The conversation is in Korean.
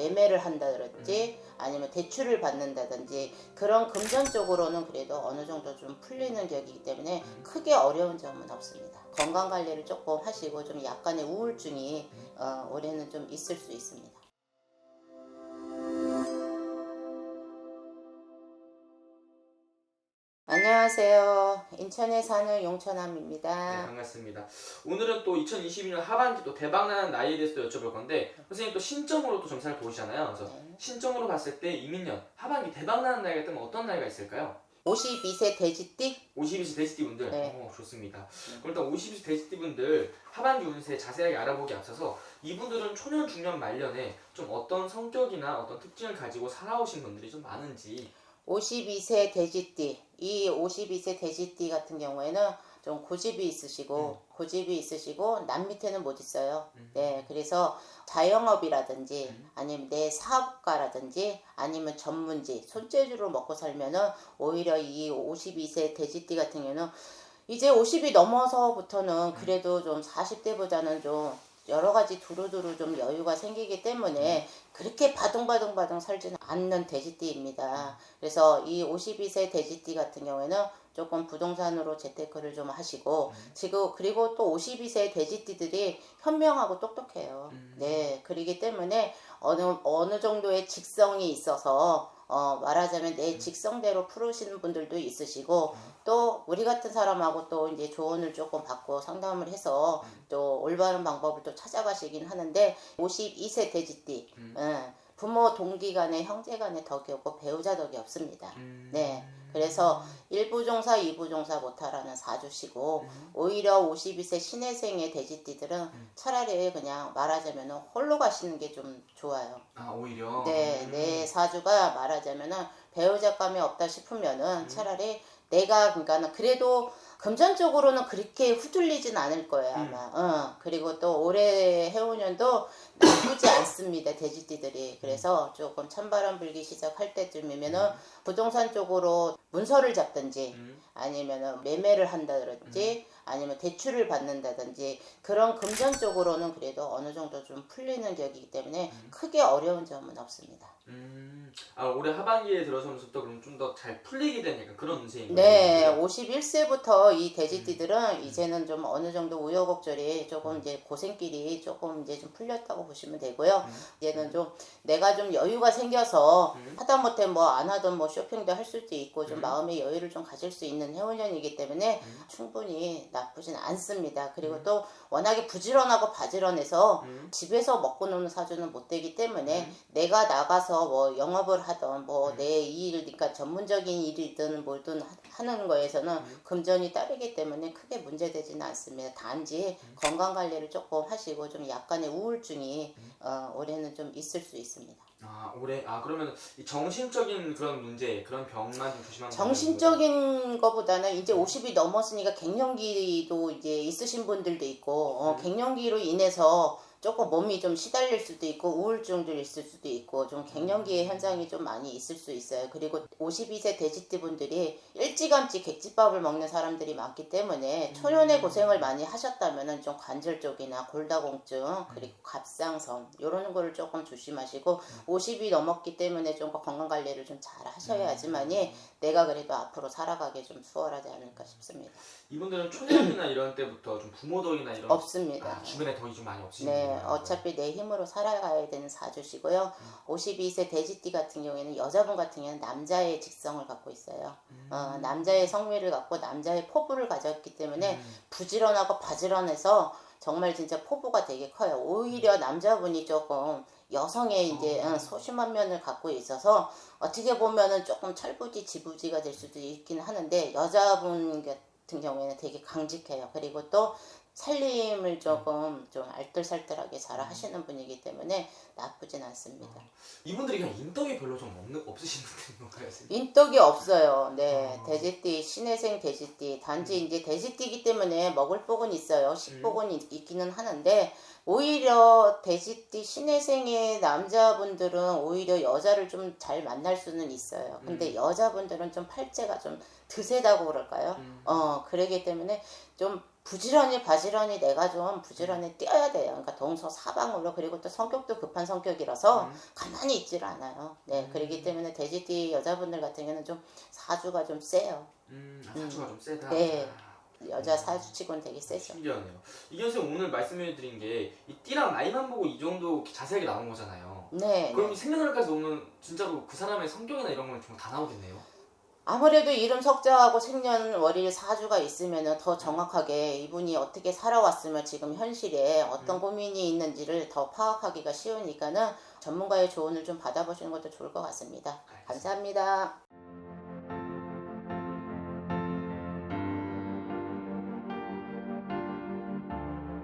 매매를 한다든지 아니면 대출을 받는다든지 그런 금전적으로는 그래도 어느 정도 좀 풀리는 격이기 때문에 크게 어려운 점은 없습니다. 건강 관리를 조금 하시고 좀 약간의 우울증이 올해는 좀 있을 수 있습니다. 안녕하세요. 인천에 사는 네, 용천함입니다. 반갑습니다. 오늘은 또 2022년 하반기 또 대박나는 나이에 대해서 또 여쭤볼 건데, 선생님 또 신점으로 또 점사를 보시잖아요. 그래서 네. 신점으로 봤을 때 이민년 하반기 대박나는 나이가 뜨면 어떤 나이가 있을까요? 52세 돼지띠? 52세 돼지띠 분들. 네. 좋습니다. 그럼 일단 52세 돼지띠 분들 하반기 운세 자세하게 알아보기 앞서서 이분들은 초년, 중년, 말년에 좀 어떤 성격이나 어떤 특징을 가지고 살아오신 분들이 좀 많은지. 52세 돼지띠. 이 52세 돼지띠 같은 경우에는 좀 고집이 있으시고 남 밑에는 못 있어요. 네, 그래서 자영업이라든지 아니면 내 사업가라든지 아니면 전문직, 손재주로 먹고 살면은 오히려 이 52세 돼지띠 같은 경우는 이제 50이 넘어서부터는 그래도 좀 40대보다는 좀 여러 가지 두루두루 좀 여유가 생기기 때문에 그렇게 바둥바둥 살지는 않는 돼지띠입니다. 그래서 이 52세 돼지띠 같은 경우에는 조금 부동산으로 재테크를 좀 하시고 지금 그리고 또 52세 돼지띠들이 현명하고 똑똑해요. 네, 그러기 때문에 어느 정도의 직성이 있어서 말하자면 내 직성대로 풀으시는 분들도 있으시고 또 우리 같은 사람하고 또 이제 조언을 조금 받고 상담을 해서 또 올바른 방법을 또 찾아가시긴 하는데 52세 돼지띠 부모 동기 간에 형제 간에 덕이 없고 배우자 덕이 없습니다. 네. 그래서 1부 종사 2부 종사 못하라는 사주시고 오히려 52세 신해생의 돼지띠들은 차라리 그냥 말하자면 홀로 가시는 게 좀 좋아요. 아, 오히려. 네, 내 사주가 말하자면은 배우자감이 없다 싶으면은 차라리 내가 그러니까는 그래도 금전적으로는 그렇게 후들리진 않을 거예요 아마. 그리고 또 올해 해오년도 나쁘지 않습니다 돼지띠들이. 그래서 조금 찬바람 불기 시작할 때쯤이면은 부동산 쪽으로 문서를 잡든지 아니면은 매매를 한다든지 아니면 대출을 받는다든지 그런 금전적으로는 그래도 어느 정도 좀 풀리는 격이기 때문에 크게 어려운 점은 없습니다. 아, 올해 하반기에 들어서면서부터 그럼 좀 더 잘 풀리게 된 약간 그런 운세인 거예요? 네, 51세부터 이 돼지띠들은 이제는 좀 어느 정도 우여곡절이 조금 이제 고생길이 조금 이제 좀 풀렸다고 보시면 되고요. 이제는 좀 내가 좀 여유가 생겨서 하다못해 뭐 안 하던 뭐 쇼핑도 할 수도 있고 좀 마음의 여유를 좀 가질 수 있는 해운년이기 때문에 충분히 나쁘진 않습니다. 그리고 또 워낙에 부지런하고 바지런해서 집에서 먹고 노는 사주는 못 되기 때문에 내가 나가서 뭐 영업을 하던 뭐 내 일, 그러니까 전문적인 일이든 뭐든 하는 거에서는 금전이 따르기 때문에 크게 문제되지는 않습니다. 단지 건강 관리를 조금 하시고 좀 약간의 우울증이 올해는 좀 있을 수 있습니다. 아, 올해 그러면 이 정신적인 그런 문제, 그런 병만 좀 조심하면 정신적인 거보다는 이제 50이 넘었으니까 갱년기도 이제 있으신 분들도 있고 갱년기로 인해서 조금 몸이 좀 시달릴 수도 있고 우울증도 있을 수도 있고 좀 갱년기의 현상이 좀 많이 있을 수 있어요. 그리고 52세 돼지띠 분들이 일찌감치 객집밥을 먹는 사람들이 많기 때문에 초년에 고생을 많이 하셨다면은 좀 관절 쪽이나 골다공증 그리고 갑상선 이런 거를 조금 조심하시고 50이 넘었기 때문에 좀 건강 관리를 좀 잘 하셔야지만이 내가 그래도 앞으로 살아가기 좀 수월하지 않을까 싶습니다. 이분들은 초년이나 이런 때부터 좀 부모 덕이나 이런 없습니다. 주변에 덕이 좀 많이 없으신 네, 거예요. 어차피 내 힘으로 살아가야 되는 사주시고요. 52세 돼지띠 같은 경우에는 여자분 같은 경우는 남자의 직성을 갖고 있어요. 남자의 성미를 갖고 남자의 포부를 가졌기 때문에 부지런하고 바지런해서 정말 진짜 포부가 되게 커요. 오히려 남자분이 조금 여성의 이제 소심한 면을 갖고 있어서 어떻게 보면은 조금 철부지지부지가 될 수도 있긴 하는데 여자분 같은 경우에는 되게 강직해요. 그리고 또 살림을 조금 좀 알뜰살뜰하게 잘 하시는 분이기 때문에 나쁘진 않습니다. 이분들이 그냥 인덕이 별로 좀 없으신 분들인 건가요? 인덕이 없어요. 네, 돼지띠, 신해생 돼지띠. 단지 이제 돼지띠기 때문에 먹을 복은 있어요. 식복은 있기는 하는데 오히려 돼지띠 신해생의 남자분들은 오히려 여자를 좀 잘 만날 수는 있어요. 근데 여자분들은 좀 팔재가 좀 드세다고 그럴까요? 그러기 때문에 좀 부지런히 바지런히 내가 좀 부지런히 뛰어야 돼요. 그러니까 동서사방으로. 그리고 또 성격도 급한 성격이라서 가만히 있질 않아요. 네, 그렇기 때문에 돼지띠 여자분들 같은 경우는 좀 사주가 좀 세요. 사주가 좀 세다. 네, 여자 사주치고는 되게 세죠. 신기하네요. 이현 쌤 오늘 말씀해드린 게 이 띠랑 나이만 보고 이 정도 이렇게 자세하게 나온 거잖아요. 네. 그럼 이 생년월일까지 오면 진짜로 그 사람의 성격이나 이런 건 정말 다 나오겠네요. 아무래도 이름 석자하고 생년월일 사주가 있으면 더 정확하게 이분이 어떻게 살아왔으면 지금 현실에 어떤 고민이 있는지를 더 파악하기가 쉬우니까는 전문가의 조언을 좀 받아보시는 것도 좋을 것 같습니다. 감사합니다.